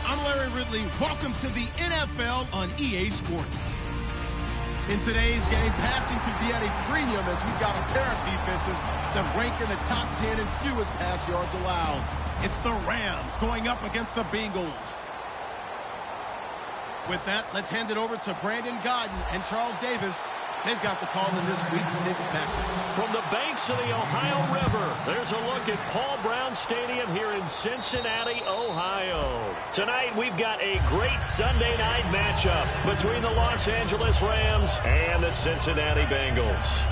I'm Larry Ridley. Welcome to the NFL on EA Sports. In today's game, passing could be at a premium as we've got a pair of defenses that rank in the top 10 in fewest pass yards allowed. It's the Rams going up against the Bengals. With that, let's hand it over to Brandon Godden and Charles Davis. They've got the call in this Week 6 matchup. From the banks of the Ohio River, there's a look at Paul Brown Stadium here in Cincinnati, Ohio. Tonight, we've got a great Sunday night matchup between the Los Angeles Rams and the Cincinnati Bengals.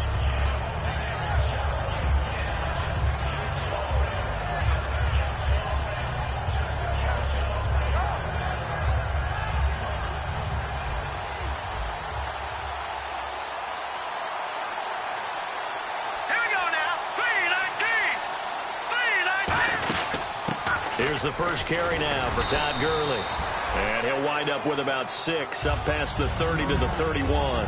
Here's the first carry now for Todd Gurley. And he'll wind up with about 6, up past the 30 to the 31.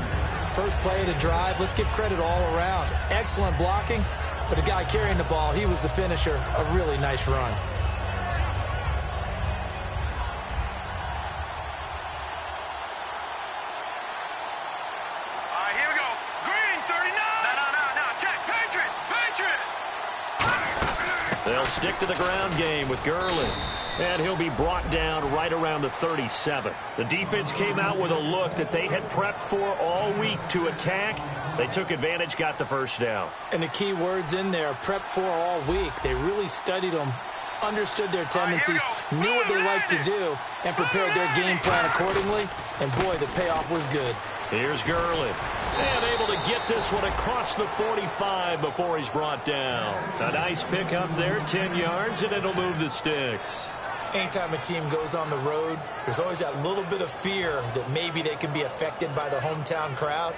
First play of the drive, let's give credit all around. Excellent blocking, but the guy carrying the ball, he was the finisher. A really nice run. They'll stick to the ground game with Gurley. And he'll be brought down right around the 37. The defense came out with a look that they had prepped for all week to attack. They took advantage, got the first down. And the key words in there, prepped for all week. They really studied them, understood their tendencies, knew what they liked to do, and prepared their game plan accordingly. And boy, the payoff was good. Here's Gurley. And able to get this one across the 45 before he's brought down. A nice pick up there, 10 yards, and it'll move the sticks. Anytime a team goes on the road, there's always that little bit of fear that maybe they can be affected by the hometown crowd.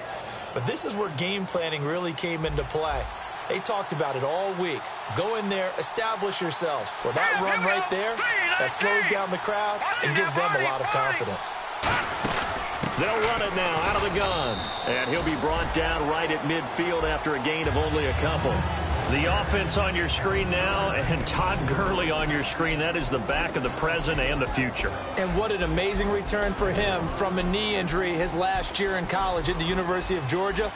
But this is where game planning really came into play. They talked about it all week. Go in there, establish yourselves. Well, that run right there, that slows down the crowd and gives them a lot of confidence. They'll run it now out of the gun. And he'll be brought down right at midfield after a gain of only a couple. The offense on your screen now, and Todd Gurley on your screen. That is the back of the present and the future. And what an amazing return for him from a knee injury his last year in college at the University of Georgia.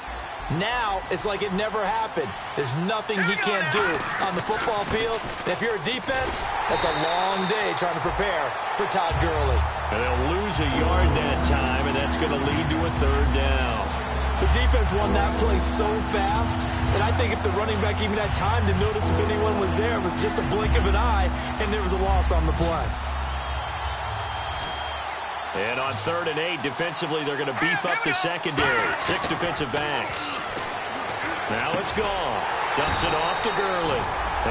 Now, it's like it never happened. There's nothing he can't do on the football field. And if you're a defense, that's a long day trying to prepare for Todd Gurley. And they'll lose a yard that time, and that's going to lead to a third down. The defense won that play so fast that I think if the running back even had time to notice if anyone was there, it was just a blink of an eye, and there was a loss on the play. And on 3rd and 8, defensively, they're going to beef up the secondary. 6 defensive backs. Now it's gone. Dumps it off to Gurley.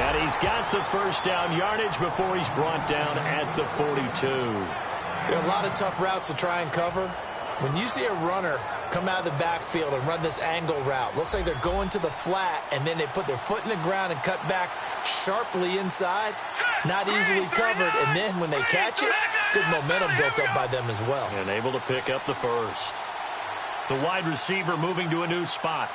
And he's got the first down yardage before he's brought down at the 42. There are a lot of tough routes to try and cover. When you see a runner come out of the backfield and run this angle route, looks like they're going to the flat, and then they put their foot in the ground and cut back sharply inside. Not easily covered, and then when they catch it, good momentum built up by them as well. And able to pick up the first. The wide receiver moving to a new spot.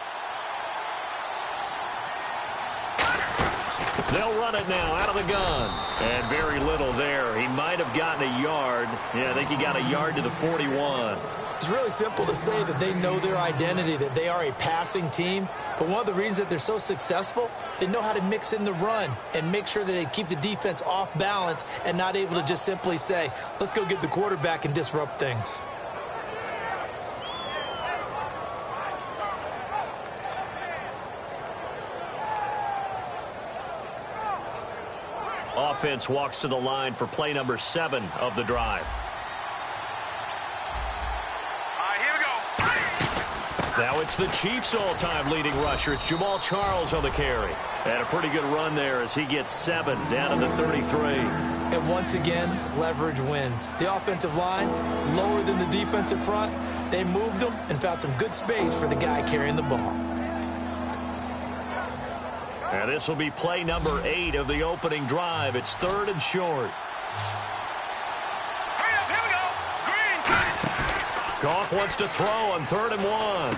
They'll run it now out of the gun. And very little there. He might have gotten a yard. Yeah, I think he got a yard to the 41. It's really simple to say that they know their identity, that they are a passing team. But one of the reasons that they're so successful, they know how to mix in the run and make sure that they keep the defense off balance and not able to just simply say, let's go get the quarterback and disrupt things. Offense walks to the line for play number 7 of the drive. Now it's the Chiefs' all-time leading rusher. It's Jamal Charles on the carry. And a pretty good run there as he gets 7 down to the 33. And once again, leverage wins. The offensive line, lower than the defensive front, they moved them and found some good space for the guy carrying the ball. And this will be play number 8 of the opening drive. It's 3rd and short. Hurry up, here we go. Green. Goff wants to throw on 3rd and 1.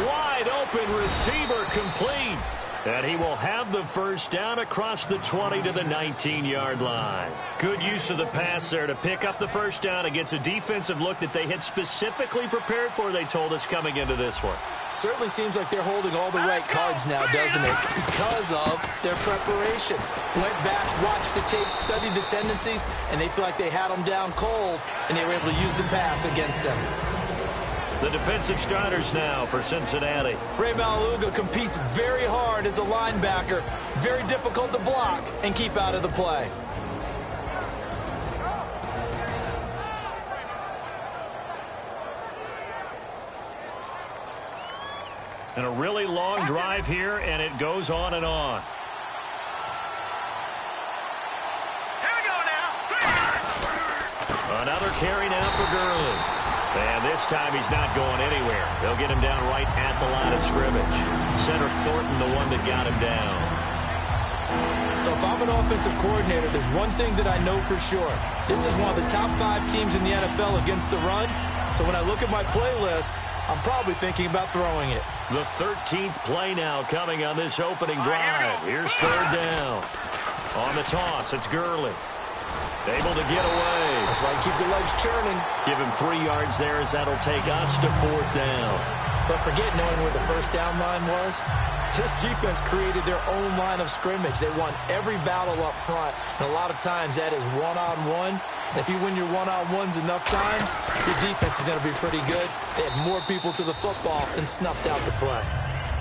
Wide open receiver complete. And he will have the first down across the 20 to the 19-yard line. Good use of the pass there to pick up the first down against a defensive look that they had specifically prepared for, they told us, coming into this one. Certainly seems like they're holding all the right cards now, doesn't it? Because of their preparation. Went back, watched the tape, studied the tendencies, and they feel like they had them down cold, and they were able to use the pass against them. The defensive starters now for Cincinnati. Ray Maluga competes very hard as a linebacker. Very difficult to block and keep out of the play. And a really long drive here, and it goes on and on. Here we go now. Another carry now for Gurley. And this time he's not going anywhere. They'll get him down right at the line of scrimmage. Cedric Thornton, the one that got him down. So if I'm an offensive coordinator, there's one thing that I know for sure. This is one of the top 5 teams in the NFL against the run. So when I look at my playlist, I'm probably thinking about throwing it. The 13th play now coming on this opening drive. Here's 3rd down. On the toss, it's Gurley. Able to get away. That's why you keep the legs churning. Give him 3 yards there as that'll take us to 4th down. But forget knowing where the first down line was. This defense created their own line of scrimmage. They won every battle up front. And a lot of times that is one-on-one. If you win your one-on-ones enough times, your defense is going to be pretty good. They had more people to the football and snuffed out the play.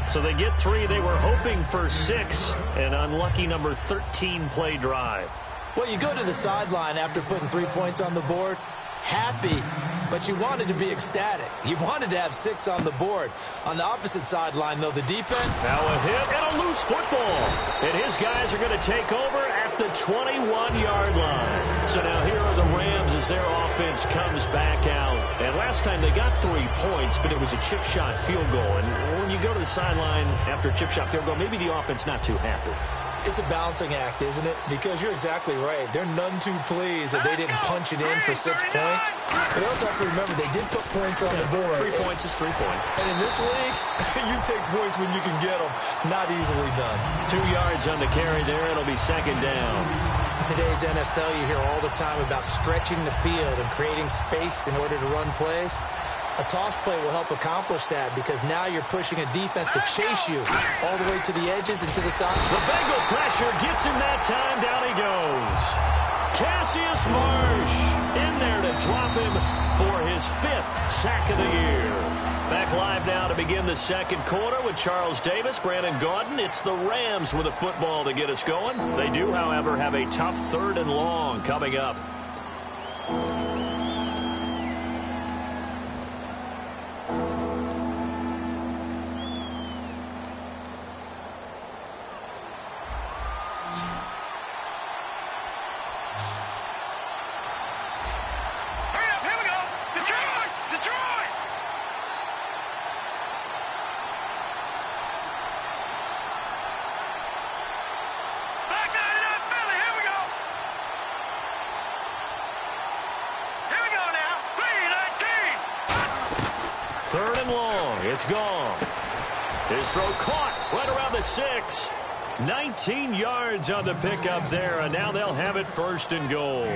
So they get 3. They were hoping for 6. An unlucky number 13 play drive. Well, you go to the sideline after putting 3 points on the board, happy, but you wanted to be ecstatic. You wanted to have 6 on the board. On the opposite sideline, though, the defense. Now a hit and a loose football. And his guys are going to take over at the 21-yard line. So now here are the Rams as their offense comes back out. And last time they got 3 points, but it was a chip shot field goal. And when you go to the sideline after a chip shot field goal, maybe the offense not too happy. It's a balancing act, isn't it? Because you're exactly right. They're none too pleased that they didn't punch it in for 6 points. But you also have to remember they did put points on the board. 3 points is 3 points. And in this league, you take points when you can get them. Not easily done. 2 yards on the carry there. It'll be 2nd down. In today's NFL, you hear all the time about stretching the field and creating space in order to run plays. A toss play will help accomplish that because now you're pushing a defense to chase you all the way to the edges and to the side. The Bengal pressure gets him that time. Down he goes. Cassius Marsh in there to drop him for his 5th sack of the year. Back live now to begin the 2nd quarter with Charles Davis, Brandon Gaudin. It's the Rams with a football to get us going. They do, however, have a tough 3rd and long coming up. It's gone. His throw caught right around the 6. 19 yards on the pickup there, and now they'll have it 1st and goal.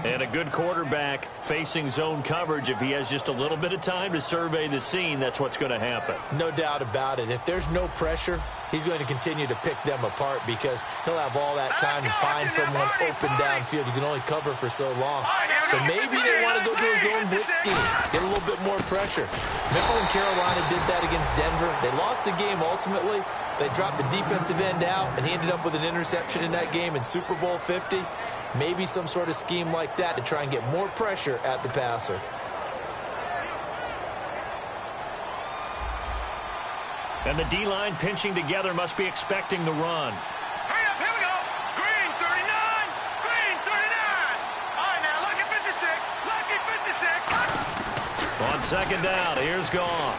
And a good quarterback facing zone coverage. If he has just a little bit of time to survey the scene, that's what's going to happen. No doubt about it. If there's no pressure, he's going to continue to pick them apart because he'll have all that time to find someone open downfield. You can only cover for so long. So maybe they want to go to a zone blitz scheme, get a little bit more pressure. Remember when Carolina did that against Denver? They lost the game ultimately. They dropped the defensive end out, and he ended up with an interception in that game in Super Bowl 50. Maybe some sort of scheme like that to try and get more pressure at the passer. And the D-line pinching together must be expecting the run. Hurry up, here we go. Green 39, green 39. All right, now, lucky 56, lucky 56. On second down, here's Goff.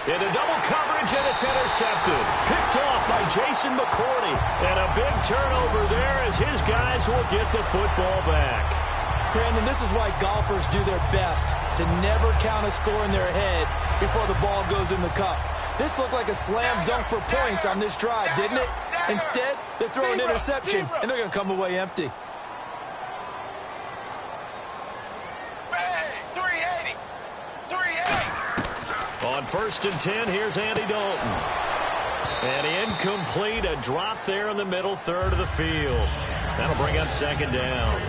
Into double coverage, and it's intercepted. Picked off by Jason McCourty. And a big turnover there as his guys will get the football back. Brandon, this is why golfers do their best to never count a score in their head before the ball goes in the cup. This looked like a slam dunk for points on this drive, didn't it? Instead, they throw an interception, and they're going to come away empty. 380. 380. On 1st and 10, here's Andy Dalton. And incomplete, a drop there in the middle third of the field. That'll bring up second down.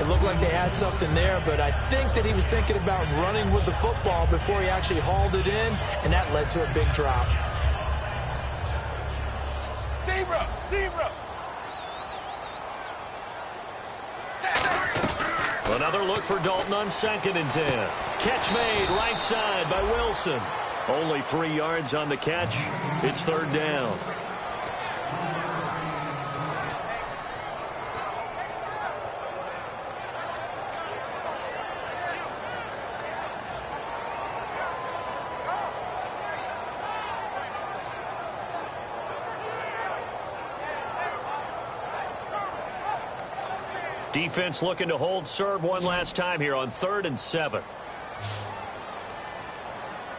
It looked like they had something there, but I think that he was thinking about running with the football before he actually hauled it in, and that led to a big drop. Zebra. Another look for Dalton on 2nd and 10. Catch made right side by Wilson. Only 3 yards on the catch. It's 3rd down. Defense looking to hold serve one last time here on 3rd and 7.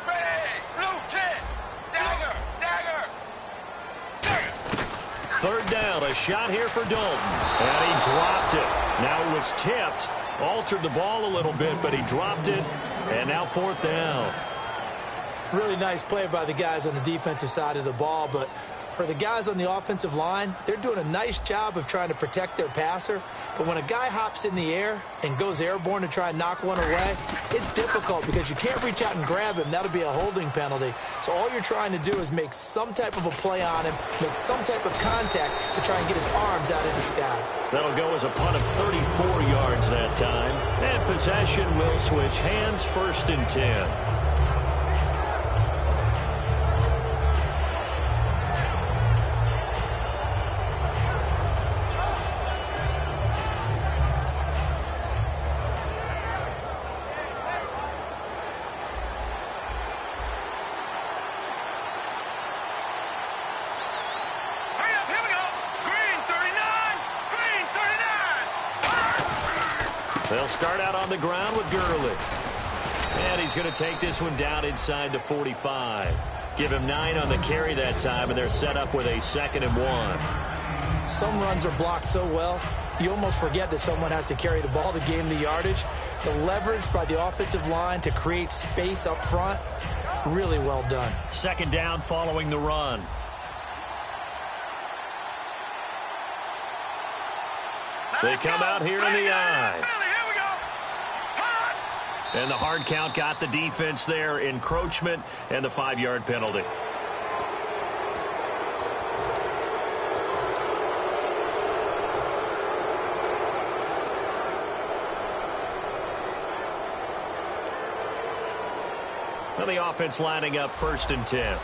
Ready. Blue 10. Dagger. 3rd down, a shot here for Dalton. And he dropped it. Now it was tipped. Altered the ball a little bit, but he dropped it. And now 4th down. Really nice play by the guys on the defensive side of the ball, but for the guys on the offensive line, they're doing a nice job of trying to protect their passer. But when a guy hops in the air and goes airborne to try and knock one away, it's difficult because you can't reach out and grab him. That'll be a holding penalty. So all you're trying to do is make some type of a play on him, make some type of contact to try and get his arms out in the sky. That'll go as a punt of 34 yards that time. And possession will switch hands, 1st and 10. They'll start out on the ground with Gurley. And he's going to take this one down inside the 45. Give him 9 on the carry that time, and they're set up with a 2nd and 1. Some runs are blocked so well, you almost forget that someone has to carry the ball to gain the yardage. The leverage by the offensive line to create space up front, really well done. 2nd down following the run. They come out here in the eye. And the hard count got the defense there. Encroachment and the 5-yard penalty. Now the offense lining up 1st and 10.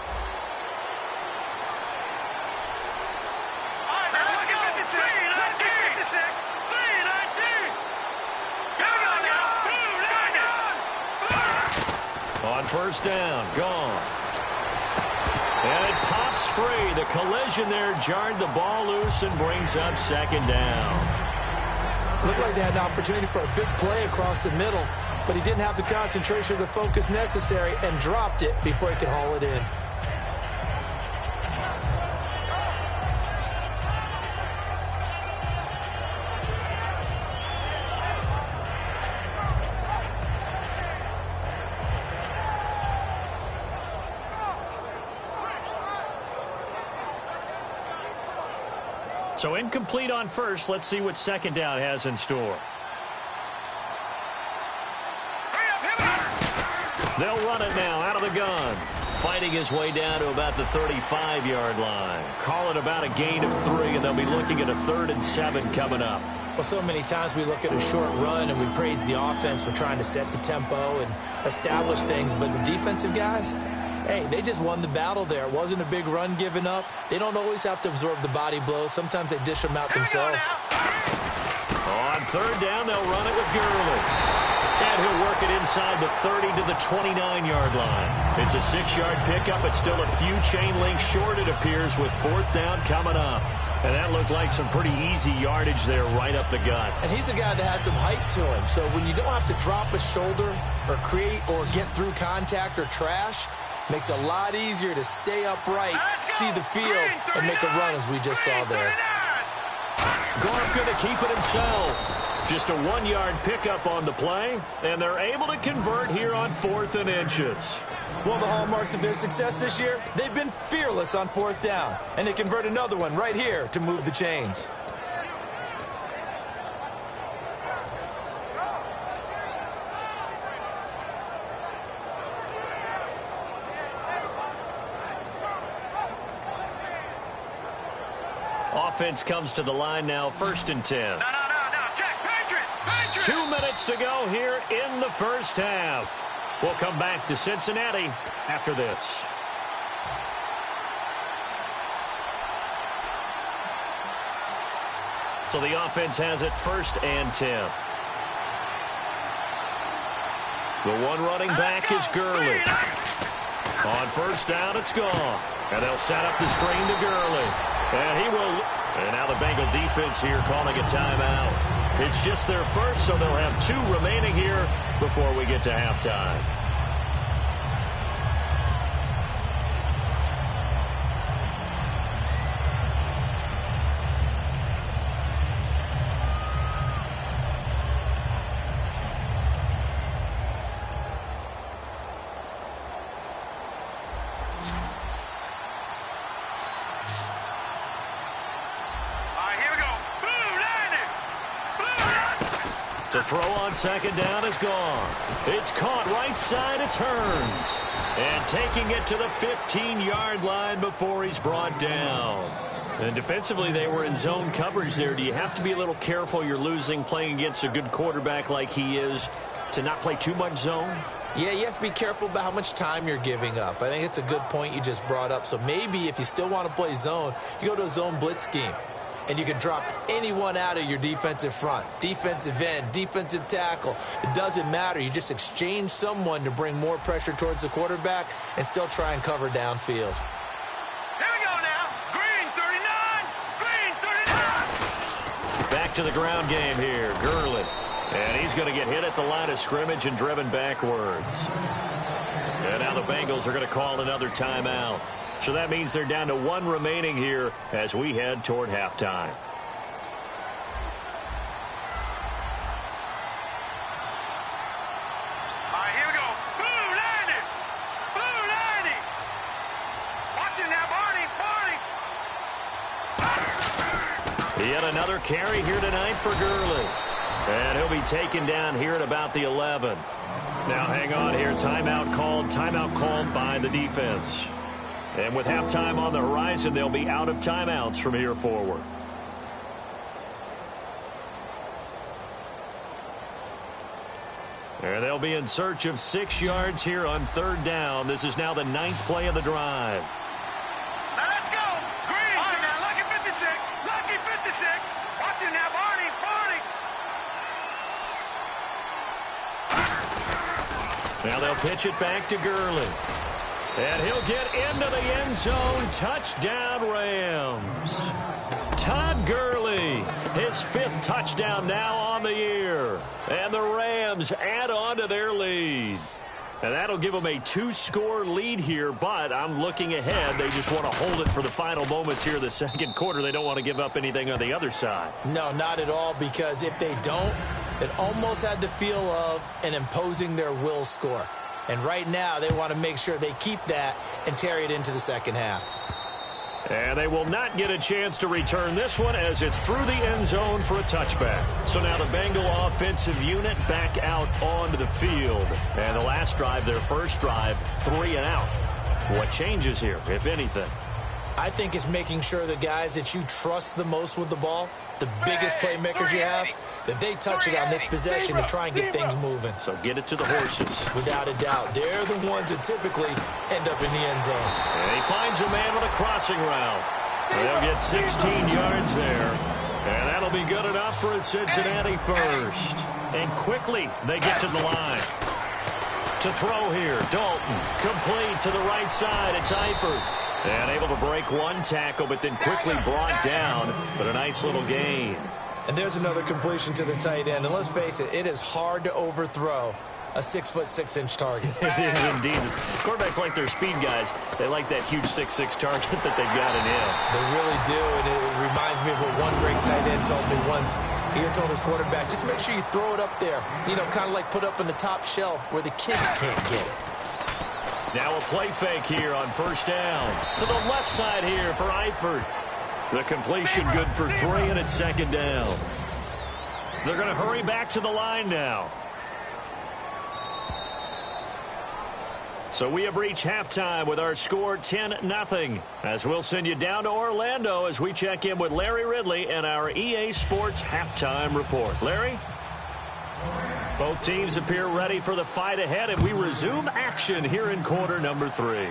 On 1st down, gone. And it pops free. The collision there jarred the ball loose and brings up 2nd down. Looked like they had an opportunity for a big play across the middle, but he didn't have the concentration or the focus necessary and dropped it before he could haul it in. So incomplete on 1st. Let's see what 2nd down has in store. They'll run it now out of the gun. Fighting his way down to about the 35-yard line. Call it about a gain of 3, and they'll be looking at a 3rd and 7 coming up. Well, so many times we look at a short run and we praise the offense for trying to set the tempo and establish things, but the defensive guys, Hey, they just won the battle there. It wasn't a big run given up. They don't always have to absorb the body blows. Sometimes they dish them out themselves. On third down, they'll run it with Gurley. And he'll work it inside the 30 to the 29-yard line. It's a 6-yard pickup. It's still a few chain links short, it appears, with fourth down coming up. And that looked like some pretty easy yardage there right up the gut. And he's a guy that has some height to him. So when you don't have to drop a shoulder or create or get through contact or trash, makes it a lot easier to stay upright, see the field, and make a run as we just saw there. Goff going to keep it himself. Just a 1-yard pickup on the play, and they're able to convert here on 4th and inches. One of the hallmarks of their success this year, they've been fearless on 4th down, and they convert another one right here to move the chains. Offense comes to the line now, 1st and 10. No, Jack, Patriot! 2 minutes to go here in the first half. We'll come back to Cincinnati after this. So the offense has it 1st and 10. The one running back is Gurley. On 1st down, it's gone. And they'll set up the screen to Gurley. And he will. And now the Bengal defense here calling a timeout. It's just their first, so they'll have 2 remaining here before we get to halftime. To throw on 2nd down is gone. It's caught right side. It's Hearns. And taking it to the 15-yard line before he's brought down. And defensively, they were in zone coverage there. Do you have to be a little careful? You're losing playing against a good quarterback like he is to not play too much zone? Yeah, you have to be careful about how much time you're giving up. I think it's a good point you just brought up. So maybe if you still want to play zone, you go to a zone blitz scheme. And you can drop anyone out of your defensive front, defensive end, defensive tackle. It doesn't matter. You just exchange someone to bring more pressure towards the quarterback and still try and cover downfield. Here we go now. Green 39. Green 39. Back to the ground game here. Gurley. And he's going to get hit at the line of scrimmage and driven backwards. And now the Bengals are going to call another timeout. So that means they're down to 1 remaining here as we head toward halftime. All right, here we go. Blue 90. Blue 90. Watch it now, Barney. Yet another carry here tonight for Gurley. And he'll be taken down here at about the 11. Now hang on here. Timeout called by the defense. And with halftime on the horizon, they'll be out of timeouts from here forward. And they'll be in search of 6 yards here on 3rd down. This is now the 9th play of the drive. Now let's go. Green. All right, now, lucky 56. Lucky 56. Watch it now, Barney. Now they'll pitch it back to Gurley. And he'll get into the end zone. Touchdown, Rams. Todd Gurley, his 5th touchdown now on the year. And the Rams add on to their lead. And that'll give them a 2-score lead here, but I'm looking ahead. They just want to hold it for the final moments here of the 2nd quarter. They don't want to give up anything on the other side. No, not at all, because if they don't, it almost had the feel of an imposing their will score. And right now, they want to make sure they keep that and carry it into the 2nd half. And they will not get a chance to return this one as it's through the end zone for a touchback. So now the Bengal offensive unit back out onto the field. And the last drive, their first drive, 3 and out. What changes here, if anything? I think it's making sure the guys that you trust the most with the ball, the biggest playmakers you have, that they touch it on this possession to try and get things moving. So get it to the horses. Without a doubt. They're the ones that typically end up in the end zone. And he finds a man with a crossing route. They'll get 16 yards there. And that'll be good enough for a Cincinnati first. And quickly they get to the line. To throw here, Dalton. Complete to the right side. It's Eifert. And able to break one tackle, but then quickly brought down. But a nice little gain. And there's another completion to the tight end. And let's face it, it is hard to overthrow a 6'6" target. It is indeed. Quarterbacks like their speed guys. They like that huge 6'6" target that they've got in him. They really do, and it reminds me of what one great tight end told me once. He had told his quarterback, just make sure you throw it up there. You know, kind of like put up in the top shelf where the kids can't get it. Now a play fake here on first down. To the left side here for Eifert. The completion good for 3, and it's second down. They're going to hurry back to the line now. So we have reached halftime with our score 10-0. As we'll send you down to Orlando as we check in with Larry Ridley and our EA Sports halftime report. Larry? Both teams appear ready for the fight ahead, and we resume action here in quarter number 3.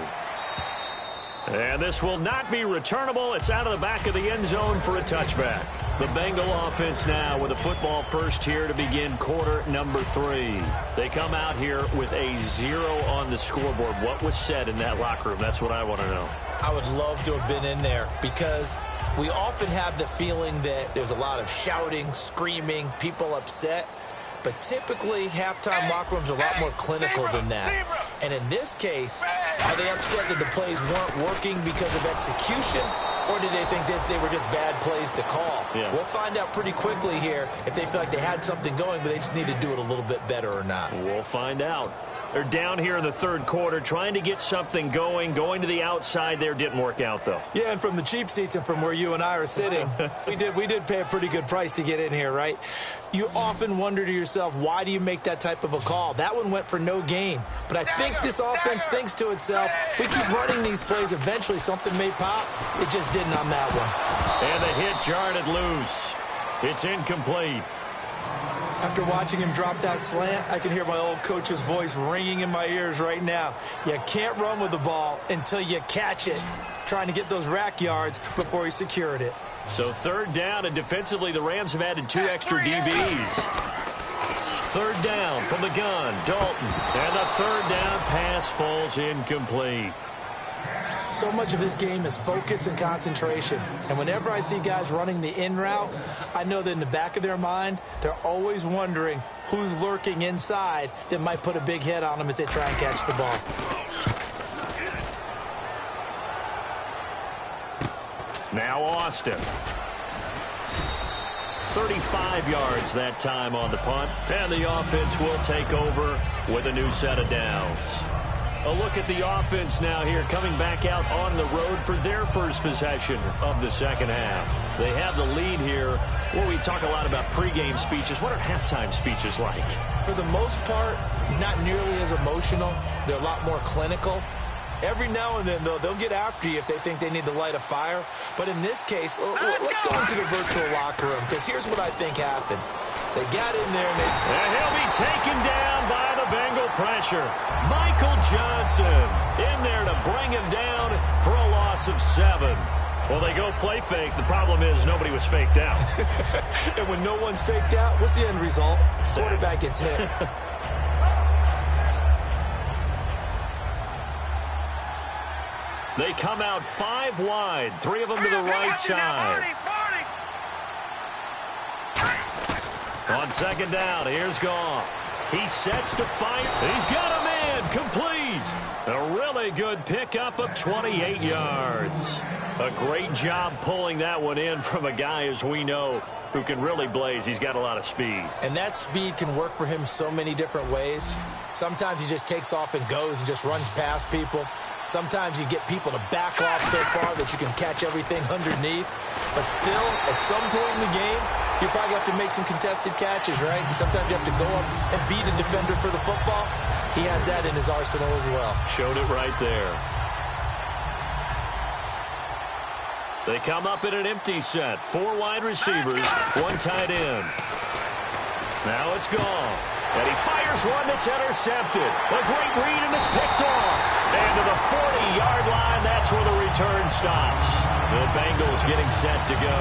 And this will not be returnable. It's out of the back of the end zone for a touchback. The Bengal offense now with a football first here to begin quarter number 3. They come out here with a 0 on the scoreboard. What was said in that locker room? That's what I want to know. I would love to have been in there because we often have the feeling that there's a lot of shouting, screaming, people upset. But typically, halftime locker rooms are a lot more clinical than that. And in this case, are they upset that the plays weren't working because of execution? Or did they think they were just bad plays to call? Yeah. We'll find out pretty quickly here if they feel like they had something going, but they just need to do it a little bit better or not. We'll find out. They're down here in the third quarter trying to get something going to the outside there. Didn't work out, though. Yeah, and from the cheap seats and from where you and I are sitting, we did pay a pretty good price to get in here, right? You often wonder to yourself, why do you make that type of a call? That one went for no gain. But I think this offense thinks to itself, if we keep running these plays, eventually something may pop. It just didn't on that one. And the hit jarred it loose. It's incomplete. After watching him drop that slant, I can hear my old coach's voice ringing in my ears right now. You can't run with the ball until you catch it. Trying to get those rack yards before he secured it. So third down, and defensively, the Rams have added 2 extra DBs. Third down from the gun, Dalton. And the third down pass falls incomplete. So much of this game is focus and concentration. And whenever I see guys running the in route, I know that in the back of their mind, they're always wondering who's lurking inside that might put a big hit on them as they try and catch the ball. Now Austin. 35 yards that time on the punt. And the offense will take over with a new set of downs. A look at the offense now here, coming back out on the road for their first possession of the second half. They have the lead here. Well, we talk a lot about pregame speeches. What are halftime speeches like? For the most part, not nearly as emotional. They're a lot more clinical. Every now and then, though, they'll get after you if they think they need to light a fire. But in this case, let's go into the virtual locker room, because here's what I think happened. They got in there and they... And he'll be taken down by the Bengal pressure. Michael Johnson in there to bring him down for a loss of 7. Well, they go play fake. The problem is nobody was faked out. And when no one's faked out, what's the end result? Quarterback gets hit. They come out 5 wide, 3 of them to the right side. On second down, here's Goff. He sets to fire. He's got a man complete. A really good pickup of 28 yards. A great job pulling that one in from a guy, as we know, who can really blaze. He's got a lot of speed. And that speed can work for him so many different ways. Sometimes he just takes off and goes and just runs past people. Sometimes you get people to back off so far that you can catch everything underneath. But still, at some point in the game, you probably have to make some contested catches, right? Sometimes you have to go up and beat a defender for the football. He has that in his arsenal as well. Showed it right there. They come up in an empty set. 4 wide receivers, 1 tight end. Now it's gone. And he fires one that's intercepted. A great read, and it's picked off. And to the 40-yard line, that's where the return stops. The Bengals getting set to go.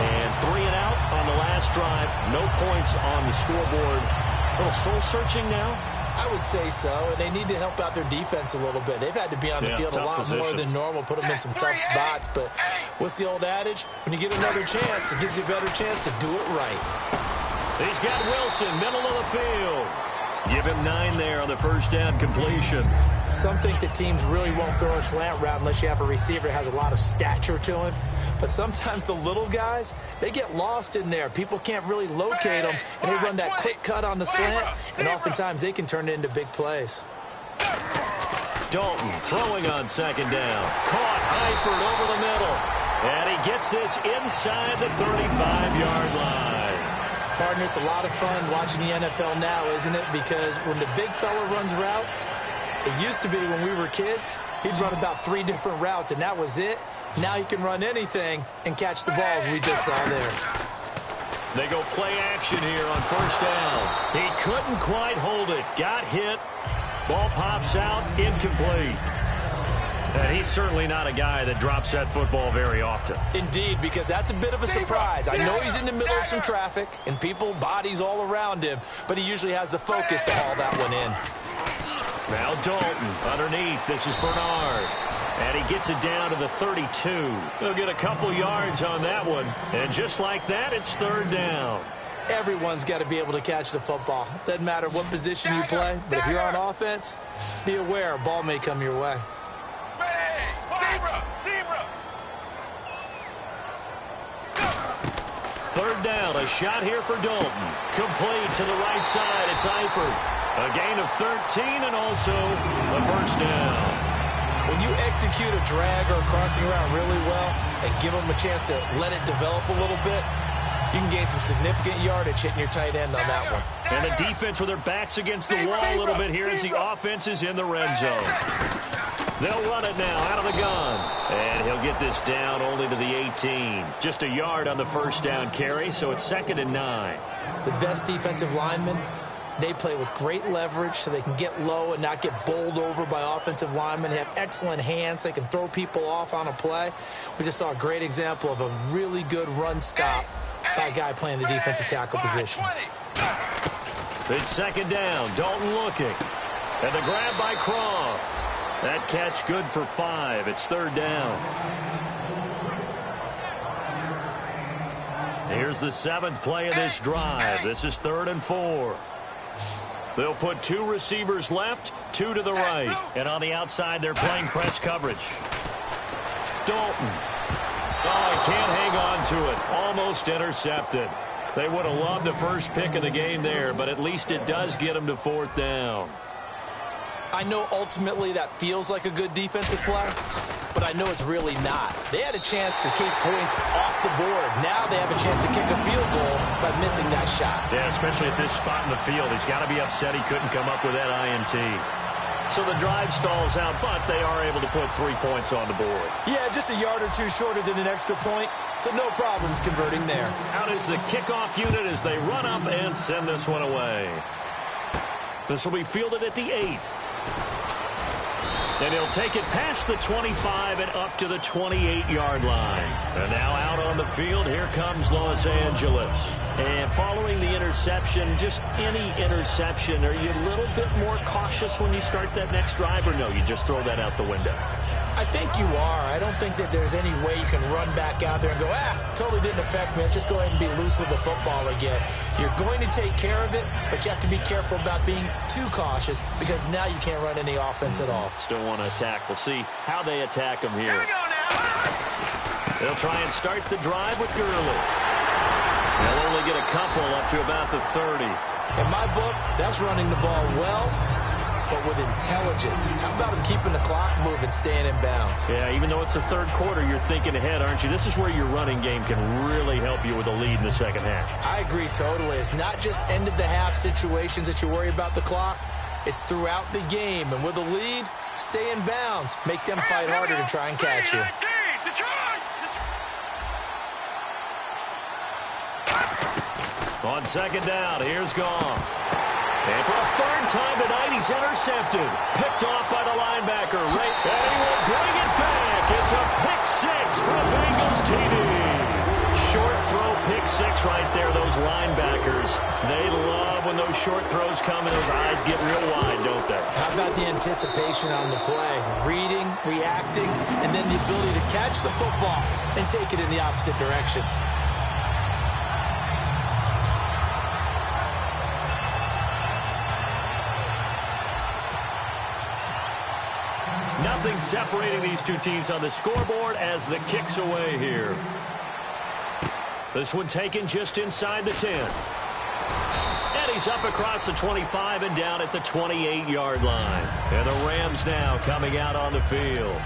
And 3 and out on the last drive. No points on the scoreboard. A little soul-searching now? I would say so, and they need to help out their defense a little bit. They've had to be on the field a lot more than normal, put them in some tough spots. But what's the old adage? When you get another chance, it gives you a better chance to do it right. He's got Wilson, middle of the field. Give him 9 there on the first down completion. Some think that teams really won't throw a slant route unless you have a receiver that has a lot of stature to him. But sometimes the little guys, they get lost in there. People can't really locate them, and they run that quick cut on the slant, and oftentimes they can turn it into big plays. Dalton throwing on second down. Caught Eifert over the middle. And he gets this inside the 35-yard line. Partner, it's a lot of fun watching the NFL now, isn't it? Because when the big fella runs routes, it used to be when we were kids, he'd run about 3 different routes, and that was it. Now he can run anything and catch the balls we just saw there. They go play action here on first down. He couldn't quite hold it. Got hit. Ball pops out. Incomplete. And he's certainly not a guy that drops that football very often. Indeed, because that's a bit of a surprise. I know he's in the middle of some traffic and people, bodies all around him, but he usually has the focus to haul that one in. Now Dalton underneath. This is Bernard. And he gets it down to the 32. He'll get a couple yards on that one. And just like that, it's third down. Everyone's got to be able to catch the football. Doesn't matter what position you play, but if you're on offense, be aware a ball may come your way. Third down, a shot here for Dalton. Complete to the right side. It's Eifert. A gain of 13 and also a first down. When you execute a drag or a crossing route really well and give them a chance to let it develop a little bit, you can gain some significant yardage hitting your tight end on that one. And the defense with their backs against the wall a little bit here as the offense is in the red zone. They'll run it now out of the gun. And he'll get this down only to the 18. Just a yard on the first down carry, so it's 2nd and 9. The best defensive linemen, they play with great leverage so they can get low and not get bowled over by offensive linemen. They have excellent hands. They can throw people off on a play. We just saw a great example of a really good run stop by a guy playing the defensive tackle position. It's 2nd down. Dalton looking. And the grab by Croft. That catch good for 5. It's 3rd down. Here's the 7th play of this drive. This is 3rd and 4. They'll put 2 receivers left, 2 to the right. And on the outside, they're playing press coverage. Dalton. Oh, he can't hang on to it. Almost intercepted. They would have loved the first pick of the game there, but at least it does get them to 4th down. I know ultimately that feels like a good defensive play, but I know it's really not. They had a chance to keep points off the board. Now they have a chance to kick a field goal by missing that shot. Yeah, especially at this spot in the field. He's got to be upset he couldn't come up with that INT. So the drive stalls out, but they are able to put 3 points on the board. Yeah, just a yard or 2 shorter than an extra point, so no problems converting there. Out is the kickoff unit as they run up and send this one away. This will be fielded at the 8. And he'll take it past the 25 and up to the 28-yard line. And now out on the field, here comes Los Angeles. And following the interception, just any interception, are you a little bit more cautious when you start that next drive, or no, you just throw that out the window? I think you are. I don't think that there's any way you can run back out there and go, totally didn't affect me. Let's just go ahead and be loose with the football again. You're going to take care of it, but you have to be careful about being too cautious because now you can't run any offense at all. Still want to attack. We'll see how they attack him here. They'll try and start the drive with Gurley. They'll only get a couple up to about the 30. In my book, that's running the ball well, but with intelligence. How about him keeping the clock moving, staying in bounds? Yeah, even though it's the 3rd quarter, you're thinking ahead, aren't you? This is where your running game can really help you with a lead in the second half. I agree totally. It's not just end-of-the-half situations that you worry about the clock. It's throughout the game. And with a lead, stay in bounds. Make them fight harder to try and catch you. On second down, here's Goff. And for a third time tonight, he's intercepted. Picked off by the linebacker. And he will bring it back. It's a pick six from Bengals TD. Short throw, pick six right there. Those linebackers, they love when those short throws come and those eyes get real wide, don't they? How about the anticipation on the play? Reading, reacting, and then the ability to catch the football and take it in the opposite direction. Nothing separating these two teams on the scoreboard as the kick's away here. This one taken just inside the 10. And he's up across the 25 and down at the 28-yard line. And the Rams now coming out on the field.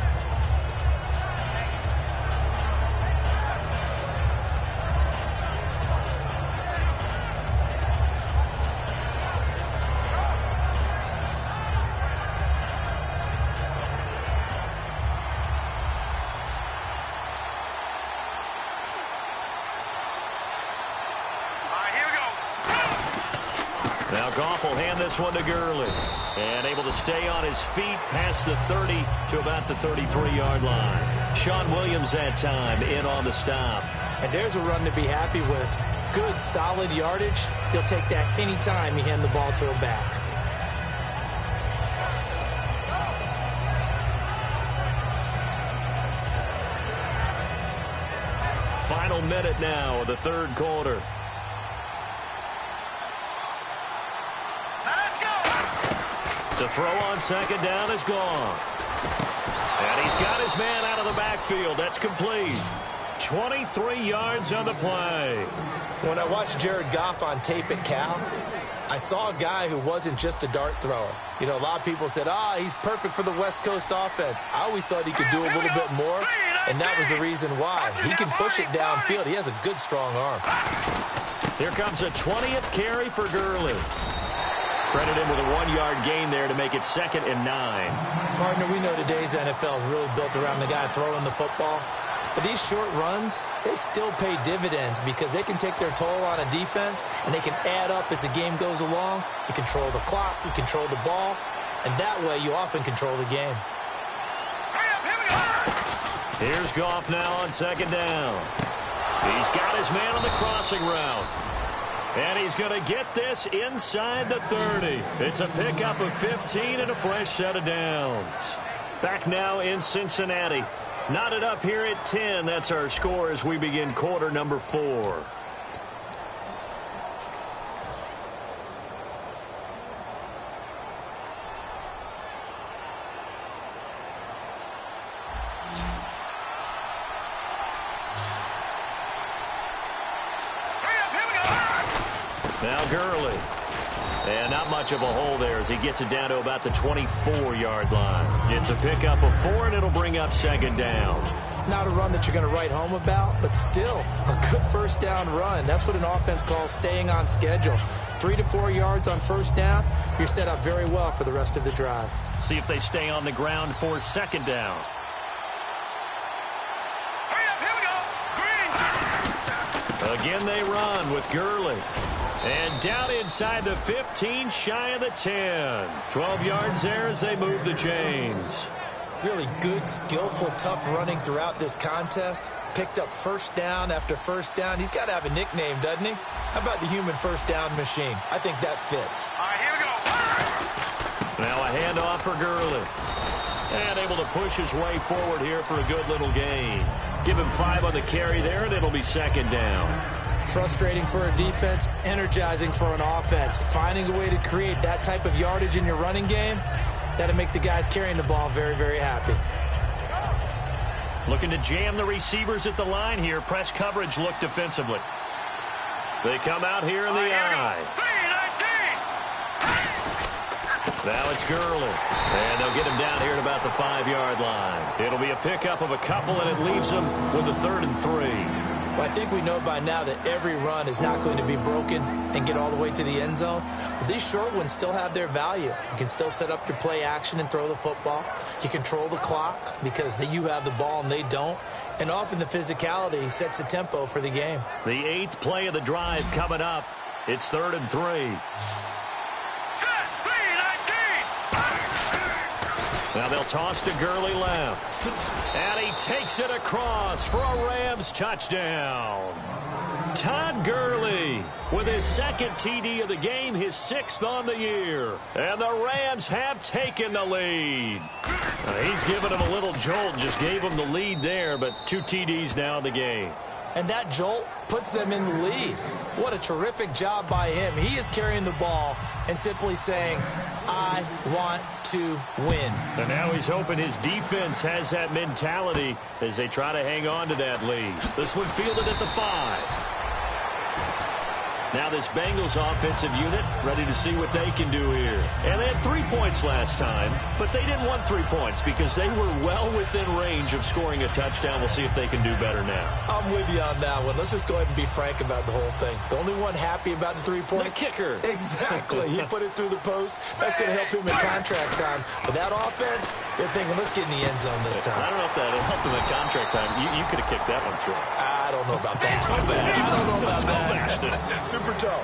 Now Goff will hand this one to Gurley. And able to stay on his feet past the 30 to about the 33-yard line. Sean Williams that time in on the stop. And there's a run to be happy with. Good, solid yardage. He'll take that anytime you hand the ball to a back. Final minute now of the third quarter. To throw on second down is Goff. And he's got his man out of the backfield. That's complete. 23 yards on the play. When I watched Jared Goff on tape at Cal, I saw a guy who wasn't just a dart thrower. You know, a lot of people said, he's perfect for the West Coast offense. I always thought he could do a little bit more, and that was the reason why. He can push it downfield. He has a good, strong arm. Here comes a 20th carry for Gurley. Credit him with a 1-yard gain there to make it 2nd and 9. Partner, we know today's NFL is really built around the guy throwing the football. But these short runs, they still pay dividends because they can take their toll on a defense and they can add up as the game goes along. You control the clock, you control the ball, and that way you often control the game. Here's Goff now on second down. He's got his man on the crossing route. And he's going to get this inside the 30. It's a pickup of 15 and a fresh set of downs. Back now in Cincinnati. Knotted up here at 10. That's our score as we begin quarter number 4. Now Gurley. And not much of a hole there as he gets it down to about the 24-yard line. It's a pickup of 4, and it'll bring up second down. Not a run that you're going to write home about, but still a good first down run. That's what an offense calls staying on schedule. 3 to 4 yards on first down, you're set up very well for the rest of the drive. See if they stay on the ground for second down. Again they run with Gurley. And down inside the 15, shy of the 10. 12 yards there as they move the chains. Really good, skillful, tough running throughout this contest. Picked up first down after first down. He's got to have a nickname, doesn't he? How about the human first down machine? I think that fits. All right, here we go. Now a handoff for Gurley. And able to push his way forward here for a good little gain. Give him 5 on the carry there, and it'll be second down. Frustrating for a defense, energizing for an offense. Finding a way to create that type of yardage in your running game, that'll make the guys carrying the ball very, very happy. Looking to jam the receivers at the line here. Press coverage look defensively. They come out here in the eye. Now it's Gurley. And they'll get him down here at about the 5-yard line. It'll be a pickup of a couple, and it leaves them with a 3rd and 3. Well, I think we know by now that every run is not going to be broken and get all the way to the end zone. But these short ones still have their value. You can still set up your play action and throw the football. You control the clock because you have the ball and they don't. And often the physicality sets the tempo for the game. The 8th play of the drive coming up. It's 3rd and 3. Set, 3-19. Now they'll toss to Gurley left. And he takes it across for a Rams touchdown. Todd Gurley with his 2nd TD of the game, his 6th on the year. And the Rams have taken the lead. He's given him a little jolt, just gave him the lead there, but 2 TDs now in the game. And that jolt puts them in the lead. What a terrific job by him. He is carrying the ball and simply saying, I want to win. And now he's hoping his defense has that mentality as they try to hang on to that lead. This one fielded at the 5. Now this Bengals offensive unit ready to see what they can do here. And they had 3 points last time, but they didn't want 3 points because they were well within range of scoring a touchdown. We'll see if they can do better now. I'm with you on that one. Let's just go ahead and be frank about the whole thing. The only one happy about the 3-point? The kicker. Exactly. He put it through the post. That's going to help him in contract time. But that offense, they're thinking, let's get in the end zone this time. I don't know if that helped him in contract time. You could have kicked that one through. I don't know about that. I don't know about that. Super toe.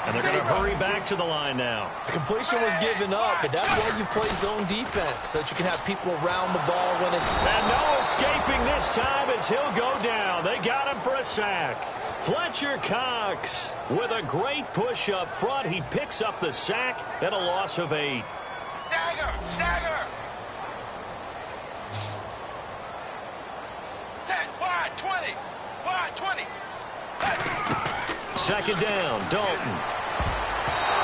And they're going to hurry back to the line now. The completion was given up, but that's why you play zone defense, so that you can have people around the ball when it's... And no escaping this time as he'll go down. They got him for a sack. Fletcher Cox with a great push up front. He picks up the sack at a loss of 8. Stagger, stagger. Set, wide 20. Wide 20. 2nd down, Dalton.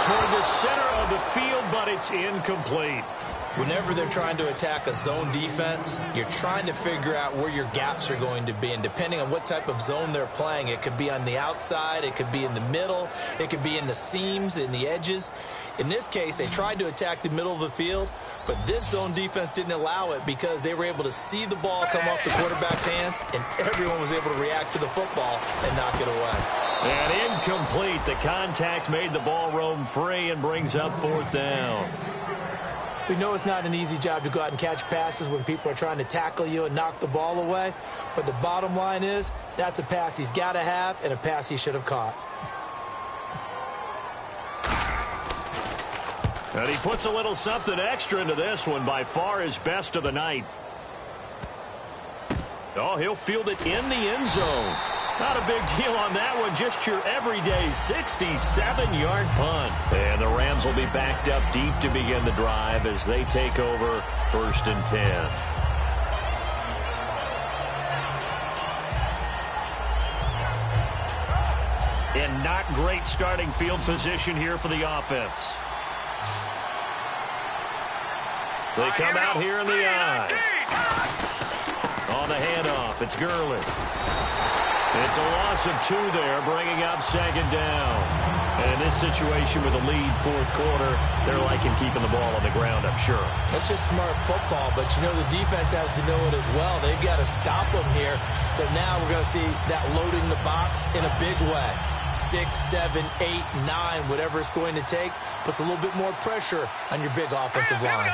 Toward the center of the field, but it's incomplete. Whenever they're trying to attack a zone defense, you're trying to figure out where your gaps are going to be. And depending on what type of zone they're playing, it could be on the outside, it could be in the middle, it could be in the seams, in the edges. In this case, they tried to attack the middle of the field, but this zone defense didn't allow it because they were able to see the ball come off the quarterback's hands, and everyone was able to react to the football and knock it away. And incomplete. The contact made the ball roam free and brings up 4th down. We know it's not an easy job to go out and catch passes when people are trying to tackle you and knock the ball away. But the bottom line is, that's a pass he's got to have and a pass he should have caught. And he puts a little something extra into this one, by far his best of the night. Oh, he'll field it in the end zone. Not a big deal on that one, just your everyday 67-yard punt. And the Rams will be backed up deep to begin the drive as they take over 1st and 10. And not great starting field position here for the offense. They come out here in the eye. On the handoff, it's Gurley. It's a loss of 2 there, bringing up 2nd down. And in this situation with a lead 4th quarter, they're liking keeping the ball on the ground, I'm sure. That's just smart football, but you know the defense has to know it as well. They've got to stop them here. So now we're going to see that loading the box in a big way. 6, 7, 8, 9, whatever it's going to take, puts a little bit more pressure on your big offensive line.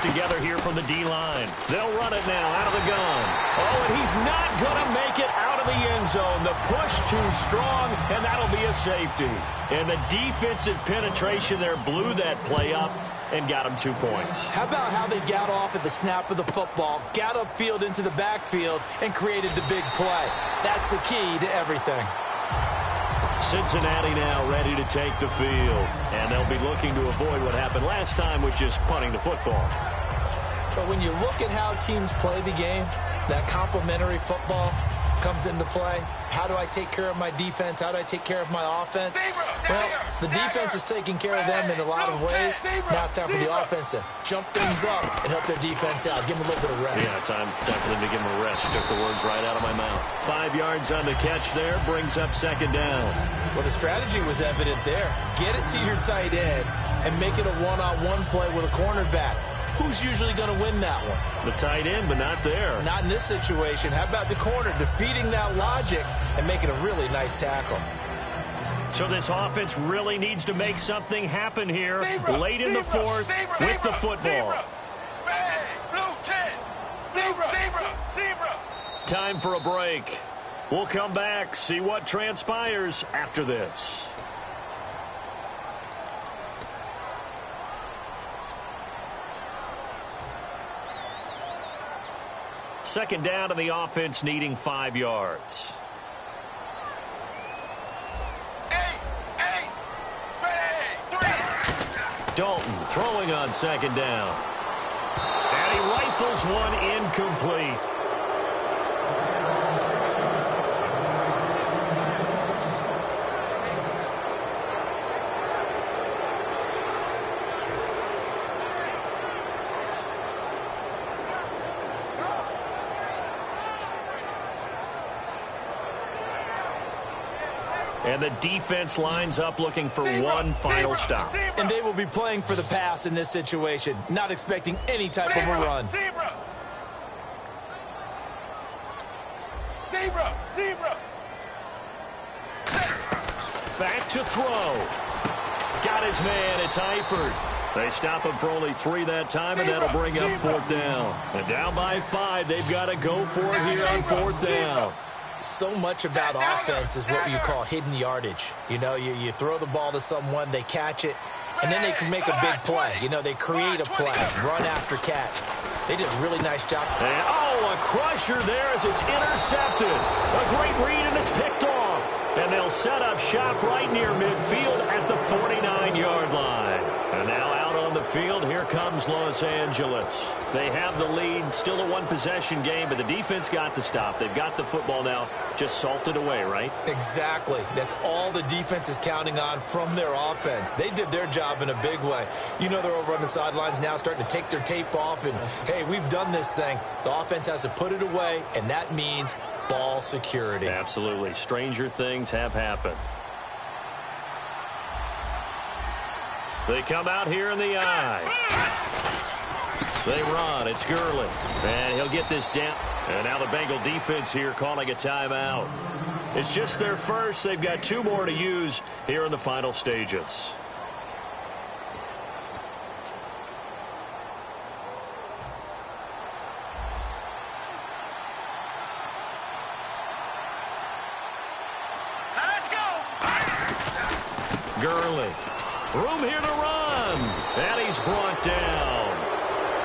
Together here from the D-line. They'll run it now out of the gun. Oh, and he's not going to make it out of the end zone. The push too strong, and that'll be a safety. And the defensive penetration there blew that play up and got him 2 points. How about how they got off at the snap of the football, got upfield into the backfield, and created the big play? That's the key to everything. Cincinnati now ready to take the field. And they'll be looking to avoid what happened last time, which is punting the football. But when you look at how teams play the game, that complementary football comes into play. How do I take care of my defense? How do I take care of my offense? Well, the defense is taking care of them in a lot of ways. Now it's time for the offense to jump things up and help their defense out. Give them a little bit of rest. Yeah, time for them to give them a rest. Took the words right out of my mouth. 5 yards on the catch there. Brings up 2nd down. Well, the strategy was evident there. Get it to your tight end and make it a one-on-one play with a cornerback. Who's usually going to win that one? The tight end, but not there. Not in this situation. How about the corner defeating that logic and making a really nice tackle? So this offense really needs to make something happen here late in the 4th with the football. Blue 10. Zebra. Time for a break. We'll come back, see what transpires after this. Second down, and the offense needing 5 yards. Dalton throwing on second down. And he rifles one incomplete. And the defense lines up looking for one final stop. And they will be playing for the pass in this situation, not expecting any type of a run. Zebra. Back to throw. Got his man. It's Eifert. They stop him for only 3 that time, and that'll bring up 4th down. And down by 5, they've got to go for it here on 4th down. So much about offense is what you call hidden yardage. You know, you throw the ball to someone, they catch it, and then they can make a big play. You know, they create a play, run after catch. They did a really nice job. And, a crusher there as it's intercepted. A great read, and it's picked off. And they'll set up shop right near midfield at the 49-yard line. And now out on the field, here comes Los Angeles. They have the lead, still a one-possession game, but the defense got the stop. They've got the football now, just salted away, right? Exactly. That's all the defense is counting on from their offense. They did their job in a big way. You know, they're over on the sidelines now starting to take their tape off, and, hey, we've done this thing. The offense has to put it away, and that means ball security. Absolutely. Stranger things have happened. They come out here in the eye. They run. It's Gurley. And he'll get this down. And now the Bengal defense here calling a timeout. It's just their first. They've got 2 more to use here in the final stages. Let's go. Gurley. Room here to run. And he's brought down.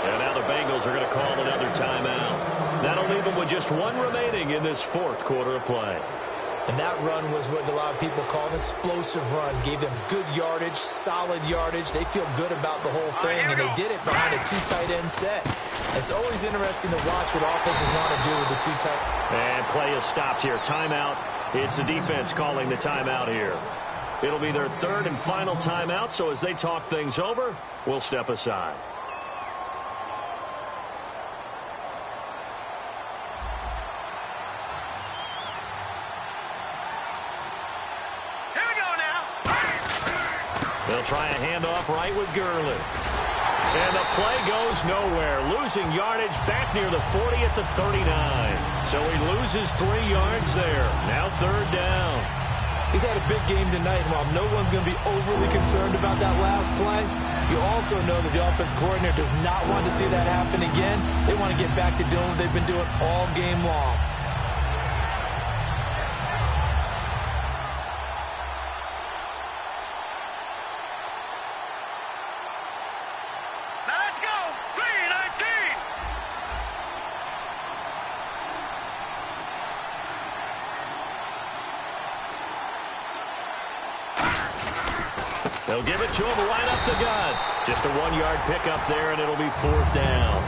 And now the Bengals are going to call another timeout. That'll leave them with just 1 remaining in this 4th quarter of play. And that run was what a lot of people call an explosive run. Gave them good yardage, solid yardage. They feel good about the whole thing, and they did it behind a 2 tight end set. It's always interesting to watch what offenses want to do with the 2 tight. And play is stopped here. Timeout. It's the defense calling the timeout here. It'll be their 3rd and final timeout, so as they talk things over, we'll step aside. Here we go now. They'll try a handoff right with Gurley. And the play goes nowhere. Losing yardage back near the 40 at the 39. So he loses 3 yards there. Now 3rd down. He's had a big game tonight, and while no one's going to be overly concerned about that last play, you also know that the offense coordinator does not want to see that happen again. They want to get back to doing what they've been doing all game long. Now let's go. 3:19. They'll give it to him right up the gut. Just a 1-yard pickup there, and it'll be 4th down.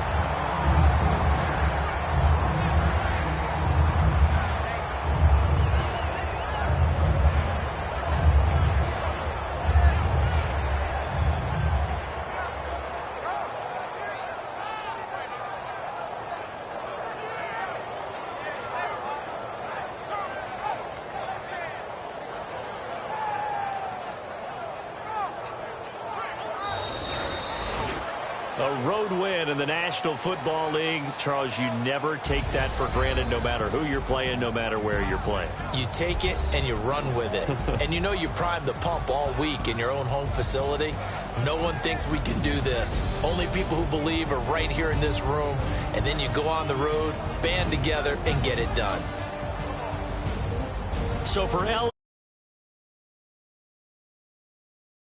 A road win in the National Football League. Charles, you never take that for granted no matter who you're playing, no matter where you're playing. You take it and you run with it. And you know you primed the pump all week in your own home facility. No one thinks we can do this. Only people who believe are right here in this room. And then you go on the road, band together, and get it done. So for L.